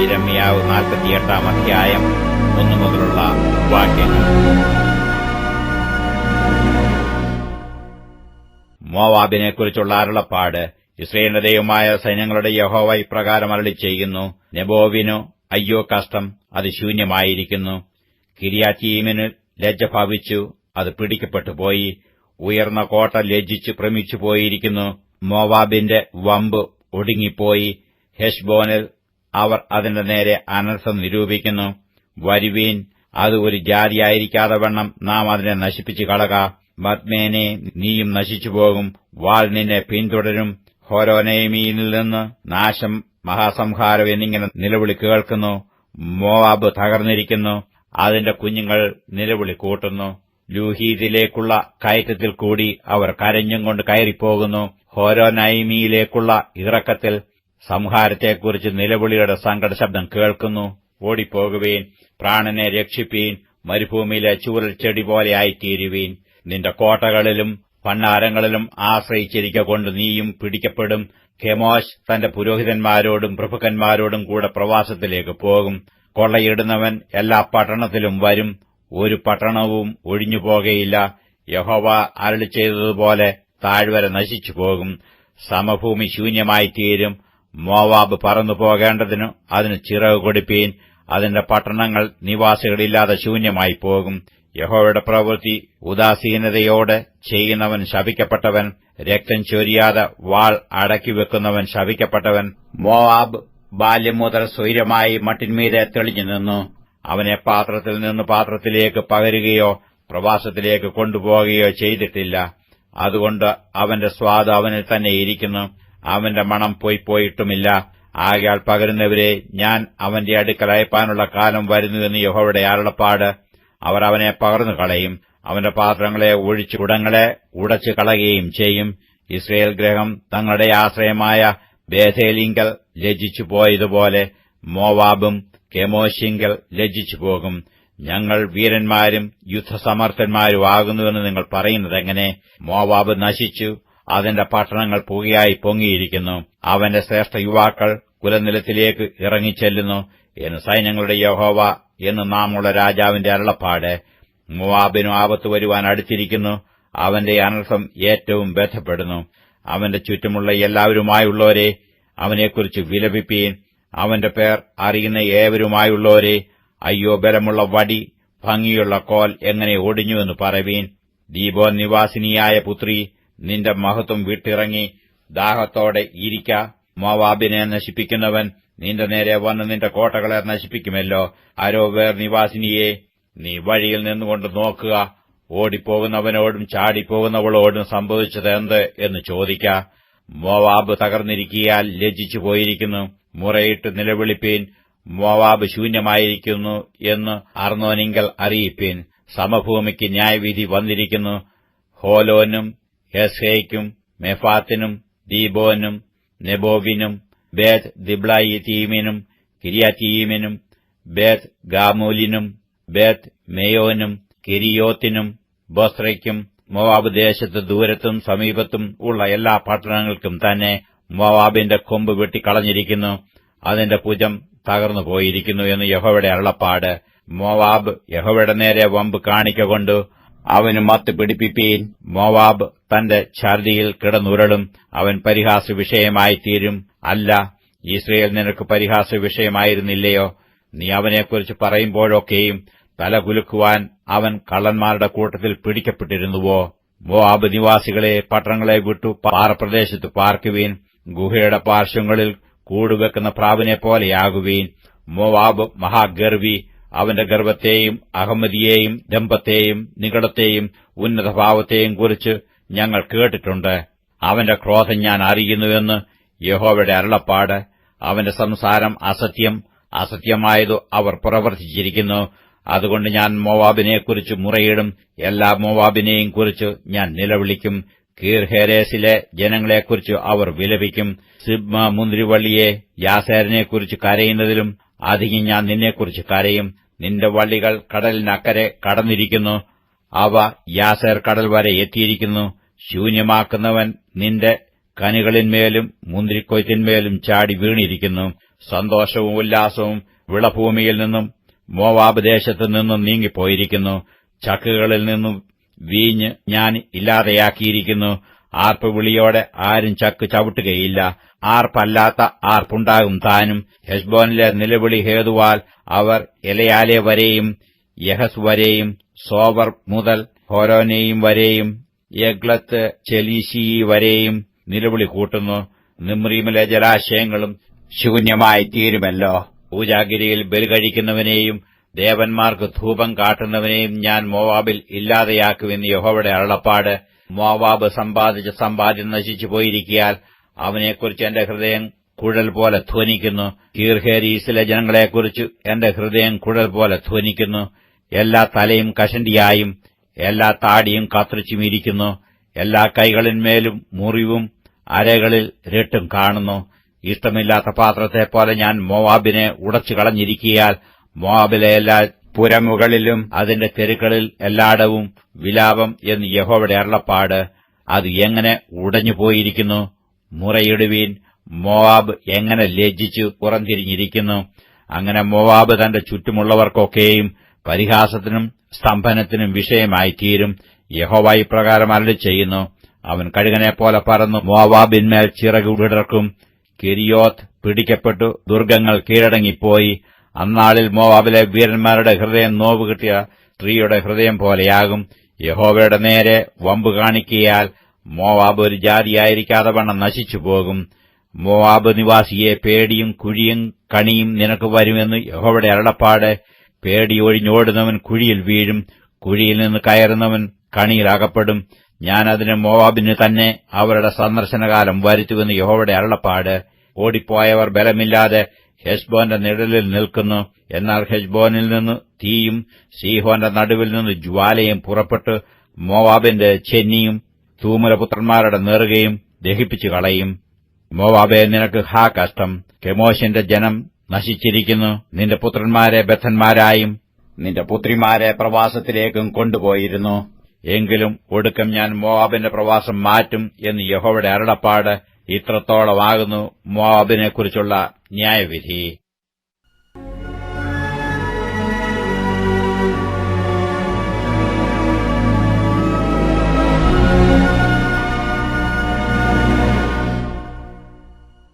യിരെമ്യാവ് 48 അധ്യായം 1 മുതലുള്ള വാക്യങ്ങൾ. മോവാബിനെക്കുറിച്ചുള്ള അരുളപ്പാട്. ഇസ്രായേലിന്റെ ദൈവമായ സൈന്യങ്ങളുടെ യഹോവ ഇപ്രകാരം അരുളിച്ചെയ്യുന്നു: നെബോവിനു അയ്യോ കഷ്ടം, അത് ശൂന്യമായിരിക്കുന്നു. കിര്യാത്തയീമിന് ലജ്ജ ഭവിച്ചു, അത് പിടിക്കപ്പെട്ടുപോയി. ഉയർന്ന കോട്ട ലജ്ജിച്ചു ഭ്രമിച്ചു പോയിരിക്കുന്നു. മോവാബിന്റെ വമ്പ് ഒടുങ്ങിപ്പോയി. ഹെശ്ബോനിൽ അവർ അതിന്റെ നേരെ അനർത്ഥം നിരൂപിക്കുന്നു. വരുവീൻ, അത് ഒരു ജാതിയായിരിക്കാതെ വണ്ണം നാം അതിനെ നശിപ്പിച്ചു കളക. മദ്മേനെ, നീയും നശിച്ചുപോകും. വാൾ നിന്നെ പിന്തുടരും. ഹോരോനൈമിൽ നിന്ന് നാശം, മഹാസംഹാരം എന്നിങ്ങനെ നിലവിളി കേൾക്കുന്നു. മോവാബ് തകർന്നിരിക്കുന്നു, അതിന്റെ കുഞ്ഞുങ്ങൾ നിലവിളി കൂട്ടുന്നു. ലൂഹീതിലേക്കുള്ള കയറ്റത്തിൽ കൂടി അവർ കരഞ്ഞും കൊണ്ട് കയറിപ്പോകുന്നു. ഹോരോനൈമിയിലേക്കുള്ള ഇറക്കത്തിൽ സംഹാരത്തെക്കുറിച്ച് നിലവിളിയുടെ സങ്കടശബ്ദം കേൾക്കുന്നു. ഓടിപ്പോകുവീൻ, പ്രാണനെ രക്ഷിപ്പീൻ. മരുഭൂമിയിലെ ചൂരൽ ചെടി പോലെ ആയിത്തീരുവീൻ. നിന്റെ കോട്ടകളിലും ഭണ്ഡാരങ്ങളിലും ആശ്രയിച്ചിരിക്കൊണ്ട് നീയും പിടിക്കപ്പെടും. കെമോശ് തന്റെ പുരോഹിതന്മാരോടും പ്രഭുക്കന്മാരോടും കൂടെ പ്രവാസത്തിലേക്ക് പോകും. കൊള്ളയിടുന്നവൻ എല്ലാ പട്ടണത്തിലും വരും, ഒരു പട്ടണവും ഒഴിഞ്ഞുപോകയില്ല. യഹോവ അരുളിച്ചെയ്തതുപോലെ താഴ്വര നശിച്ചുപോകും, സമഭൂമി ശൂന്യമായിത്തീരും. മോവാബ് പറന്നു പോകേണ്ടതിനു അതിന് ചിറക് കൊടുപ്പീൻ. അതിന്റെ പട്ടണങ്ങൾ നിവാസികളില്ലാതെ ശൂന്യമായി പോകും. യഹോവയുടെ പ്രവൃത്തി ഉദാസീനതയോടെ ചെയ്യുന്നവൻ ശപിക്കപ്പെട്ടവൻ. രക്തം ചൊരിയാതെ വാൾ അടക്കിവെക്കുന്നവൻ ശപിക്കപ്പെട്ടവൻ. മോവാബ് ബാല്യം മുതൽ സ്വൈരമായി മട്ടിന്മീതെ തെളിഞ്ഞു നിന്നു. അവനെ പാത്രത്തിൽ നിന്ന് പാത്രത്തിലേക്ക് പകരുകയോ പ്രവാസത്തിലേക്ക് കൊണ്ടുപോകുകയോ ചെയ്തിട്ടില്ല. അതുകൊണ്ട് അവന്റെ സ്വാദ് അവനിൽ തന്നെ ഇരിക്കുന്നു, അവന്റെ മണം പോയിട്ടുമില്ല. ആകയാൽ പകരുന്നവരെ ഞാൻ അവന്റെ അടുക്കൽ അയപ്പാനുള്ള കാലം വരുന്നുവെന്ന് യഹോവയുടെ അരുളപ്പാട്. അവർ അവനെ പകർന്നു കളയും, അവന്റെ പാത്രങ്ങളെ ഒഴിച്ചു കുടങ്ങളെ ഉടച്ചു കളയുകയും ചെയ്യും. ഇസ്രയേൽ ഗൃഹം തങ്ങളുടെ ആശ്രയമായ ബേഥേലിങ്കൽ ലജ്ജിച്ചു പോയതുപോലെ മോവാബും കെമോശിങ്കൽ ലജ്ജിച്ചു പോകും. ഞങ്ങൾ വീരന്മാരും യുദ്ധസമർത്ഥന്മാരും ആകുന്നുവെന്ന് നിങ്ങൾ പറയുന്നതെങ്ങനെ? മോവാബ് നശിച്ചു, അതിന്റെ പട്ടണങ്ങൾ പുകയായി പൊങ്ങിയിരിക്കുന്നു. അവന്റെ ശ്രേഷ്ഠ യുവാക്കൾ കുലനിലത്തിലേക്ക് ഇറങ്ങിച്ചെല്ലുന്നു എന്ന് സൈന്യങ്ങളുടെ യഹോവ എന്ന് നാമുള്ള രാജാവിന്റെ അരുളപ്പാട്. മോവാബിനു ആപത്ത് വരുവാൻ അടുത്തിരിക്കുന്നു, അവന്റെ അനർത്ഥം ഏറ്റവും ബന്ധപ്പെടുന്നു. അവന്റെ ചുറ്റുമുള്ള എല്ലാവരുമായുള്ളവരെ, അവനെക്കുറിച്ച് വിലപിപ്പീൻ. അവന്റെ പേർ അറിയുന്ന ഏവരുമായുള്ളവരെ, അയ്യോ ബലമുള്ള വടി, ഭംഗിയുള്ള കോൽ എങ്ങനെ ഒടിഞ്ഞുവെന്ന് പറവീൻ. ദീബോൻ നിവാസിനിയായ പുത്രി, നിന്റെ മഹത്വം വിട്ടിറങ്ങി ദാഹത്തോടെ ഇരിക്ക. മോവാബിനെ നശിപ്പിക്കുന്നവൻ നിന്റെ നേരെ വന്ന് നിന്റെ കോട്ടകളെ നശിപ്പിക്കുമല്ലോ. അരോവേർ നിവാസിനിയെ, നീ വഴിയിൽ നിന്നുകൊണ്ട് നോക്കുക. ഓടിപ്പോകുന്നവനോടും ചാടിപ്പോകുന്നവളോടും സംഭവിച്ചത് എന്ത് എന്ന് ചോദിക്ക. മോവാബ് തകർന്നിരിക്കിയാൽ ലജ്ജിച്ചു പോയിരിക്കുന്നു. മുറയിട്ട് നിലവിളിപ്പീൻ. മോവാബ് ശൂന്യമായിരിക്കുന്നു എന്ന് അർന്നോനിങ്കൽ അറിയിപ്പീൻ. സമഭൂമിക്ക് ന്യായവിധി വന്നിരിക്കുന്നു. ഹോലോനും ഹെസ്ഹേയ്ക്കും മെഫാത്തിനും ദീബോനും നെബോവിനും ബേത് ദിബ്ലായിത്തീമിനും കിര്യാത്തയീമിനും ബേത് ഗാമൂലിനും ബേത് മേയോനും കിരിയോത്തിനും ബൊസ്രയ്ക്കും മോവാബ് ദേശത്ത് ദൂരത്തും സമീപത്തും ഉള്ള എല്ലാ പട്ടണങ്ങൾക്കും തന്നെ മോവാബിന്റെ കൊമ്പ് വെട്ടിക്കളഞ്ഞിരിക്കുന്നു, അതിന്റെ ഭുജം തകർന്നു പോയിരിക്കുന്നു എന്ന് യഹോവയുടെ അരുളപ്പാട്. മോവാബ് യഹോവയുടെ നേരെ വമ്പ് കാണിക്കൊണ്ട് അവന് മത്ത് പിടിപ്പിപ്പീൻ. മോവാബ് തന്റെ ഛർദിയിൽ കിടന്നുരുളും, അവൻ പരിഹാസ വിഷയമായിത്തീരും. അല്ല, ഇസ്രയേൽ നിനക്ക് പരിഹാസ വിഷയമായിരുന്നില്ലയോ? നീ അവനെക്കുറിച്ച് പറയുമ്പോഴൊക്കെയും തലകുലുക്കുവാൻ അവൻ കള്ളന്മാരുടെ കൂട്ടത്തിൽ പിടിക്കപ്പെട്ടിരുന്നുവോ? മോവാബ് നിവാസികളെ, പട്ടണങ്ങളെ വിട്ടു പാറപ്രദേശത്ത് പാർക്കുവീൻ. ഗുഹയുടെ പാർശ്വങ്ങളിൽ കൂടുവെക്കുന്ന പ്രാവിനെ പോലെയാകുവീൻ. മോവാബ് മഹാഗർവി, അവന്റെ ഗർവത്തെയും അഹമ്മദിയെയും ഡംഭത്തെയും നിഗളത്തെയും ഉന്നതഭാവത്തെയും കുറിച്ച് ഞങ്ങൾ കേട്ടിട്ടുണ്ട്. അവന്റെ ക്രോധം ഞാൻ അറിയുന്നുവെന്ന് യഹോവയുടെ അരുളപ്പാട്. അവന്റെ സംസാരം അസത്യം, അസത്യമായതു അവർ പ്രവർത്തിച്ചിരിക്കുന്നു. അതുകൊണ്ട് ഞാൻ മോവാബിനെക്കുറിച്ച് മുറയിടും, എല്ലാ മോവാബിനെയും കുറിച്ച് ഞാൻ നിലവിളിക്കും. കീർഹേരേസിലെ ജനങ്ങളെക്കുറിച്ച് അവർ വിലപിക്കും. സിബ്മ മുന്തിരിവള്ളിയെ, യാസേരിനെക്കുറിച്ച് കരയുന്നതിലും അധികം ഞാൻ നിന്നെക്കുറിച്ച് കരയും. നിന്റെ വള്ളികൾ കടലിനക്കരെ കടന്നിരിക്കുന്നു, അവ യാസേർ കടൽ വരെ എത്തിയിരിക്കുന്നു. ശൂന്യമാക്കുന്നവൻ നിന്റെ കനികളിന്മേലും മുന്തിരിക്കൊയ്ത്തിന്മേലും ചാടി വീണിരിക്കുന്നു. സന്തോഷവും ഉല്ലാസവും വിളഭൂമിയിൽ നിന്നും മോവാബ് ദേശത്തു നിന്നും നീങ്ങിപ്പോയിരിക്കുന്നു. ചക്കുകളിൽ നിന്നും വീഞ്ഞ് ഞാൻ ഇല്ലാതെയാക്കിയിരിക്കുന്നു. ആർപ്പ് വിളിയോടെ ആരും ചക്ക് ചവിട്ടുകയില്ല. ആർപ്പല്ലാത്ത ആർപ്പുണ്ടാകും താനും. ഹെശ്ബോനിലെ നിലവിളി ഹേതുവാൽ അവർ എലയാലെ വരെയും യഹസ് വരെയും സോവർ മുതൽ ഹോരോനെയും വരെയും എഗ്ലത്ത് ചെലീശി വരെയും നിലവിളി കൂട്ടുന്നു. നിമ്രീമിലെ ജലാശയങ്ങളും ശൂന്യമായി തീരുമല്ലോ. പൂജാഗിരിയിൽ ബലി കഴിക്കുന്നവനെയും ദേവന്മാർക്ക് ധൂപം കാട്ടുന്നവനെയും ഞാൻ മോവാബിൽ ഇല്ലാതെയാക്കുമെന്ന് യഹോവയുടെ അരുളപ്പാട്. മോവാബ് സമ്പാദിച്ച സമ്പാദ്യം നശിച്ചു പോയിരിക്കയാൽ അവനെക്കുറിച്ച് എന്റെ ഹൃദയം കുഴൽ പോലെ ധ്വനിക്കുന്നു. കീർഹേരീസിലെ ജനങ്ങളെക്കുറിച്ച് എന്റെ ഹൃദയം കുഴൽ പോലെ ധ്വനിക്കുന്നു. എല്ലാ തലയും കഷണ്ടിയായും എല്ലാ താടിയും കത്രിച്ചും ഇരിക്കുന്നു. എല്ലാ കൈകളിന്മേലും മുറിവും അരകളിൽ രട്ടും കാണുന്നു. ഇഷ്ടമില്ലാത്ത പാത്രത്തെപ്പോലെ ഞാൻ മോവാബിനെ ഉടച്ചു കളഞ്ഞിരിക്കയാൽ മോവാബിലെ എല്ലാ പുരമുകളിലും അതിന്റെ തെരുക്കളിൽ എല്ലായിടവും വിലാപം എന്ന് യഹോവയുടെ അരുളപ്പാട്. അത് എങ്ങനെ ഉടഞ്ഞുപോയിരിക്കുന്നു! മുറയിടുവീൻ, മോവാബ് എങ്ങനെ ലജ്ജിച്ചു പുറംതിരിഞ്ഞിരിക്കുന്നു! അങ്ങനെ മോവാബ് തന്റെ ചുറ്റുമുള്ളവർക്കൊക്കെയും പരിഹാസത്തിനും സ്തംഭനത്തിനും വിഷയമായി തീരും. യഹോവ ഇപ്രകാരം അരുളിച്ചെയ്യുന്നു: അവൻ കഴുകനെപ്പോലെ പറന്നു മോവാബിന്മേൽ ചിറകു വിടർക്കും. കിരിയോത്ത് പിടിക്കപ്പെട്ടു ദുർഗങ്ങൾ കീഴടങ്ങിപ്പോയി. അന്നാളിൽ മോവാബിലെ വീരന്മാരുടെ ഹൃദയം നോവ് കിട്ടിയ സ്ത്രീയുടെ ഹൃദയം പോലെയാകും. യഹോവയുടെ നേരെ വമ്പു കാണിക്കയാൽ മോവാബ് ഒരു ജാതിയായിരിക്കാതെ വണ്ണം നശിച്ചുപോകും. മോവാബ് നിവാസിയെ പേടിയും കുഴിയും കണിയും നിനക്ക് വരുമെന്ന് യഹോവയുടെ അരുളപ്പാട്. പേടി ഒഴിഞ്ഞോടുന്നവൻ കുഴിയിൽ വീഴും, കുഴിയിൽ നിന്ന് കയറുന്നവൻ കണിയിൽ അകപ്പെടും. ഞാൻ അതിന് മോവാബിന് തന്നെ അവരുടെ സന്ദർശനകാലം വരുത്തുമെന്ന് യഹോവയുടെ അരുളപ്പാട്. ഓടിപ്പോയവർ ബലമില്ലാതെ ഹെശ്ബോന്റെ നിഴലിൽ നിൽക്കുന്നു. എന്നാൽ ഹെശ്ബോനിൽ നിന്ന് തീയും സീഹോന്റെ നടുവിൽ നിന്ന് ജ്വാലയും പുറപ്പെട്ട് മോവാബിന്റെ ചെന്നിയും തൂമലപുത്രന്മാരുടെ നെറുകയും ദഹിപ്പിച്ചു കളയും. മോവാബേ, നിനക്ക് ഹാ കഷ്ടം! കെമോശിന്റെ ജനം നശിച്ചിരിക്കുന്നു. നിന്റെ പുത്രന്മാരെ ബദ്ധന്മാരായും നിന്റെ പുത്രിമാരെ പ്രവാസത്തിലേക്കും കൊണ്ടുപോയിരുന്നു. എങ്കിലും ഒടുക്കം ഞാൻ മോവാബിന്റെ പ്രവാസം മാറ്റും എന്ന് യഹോവയുടെ അരുളപ്പാട്. ഇത്രത്തോളമാകുന്നു മോവാബിനെക്കുറിച്ചുള്ള ന്യായവിധി.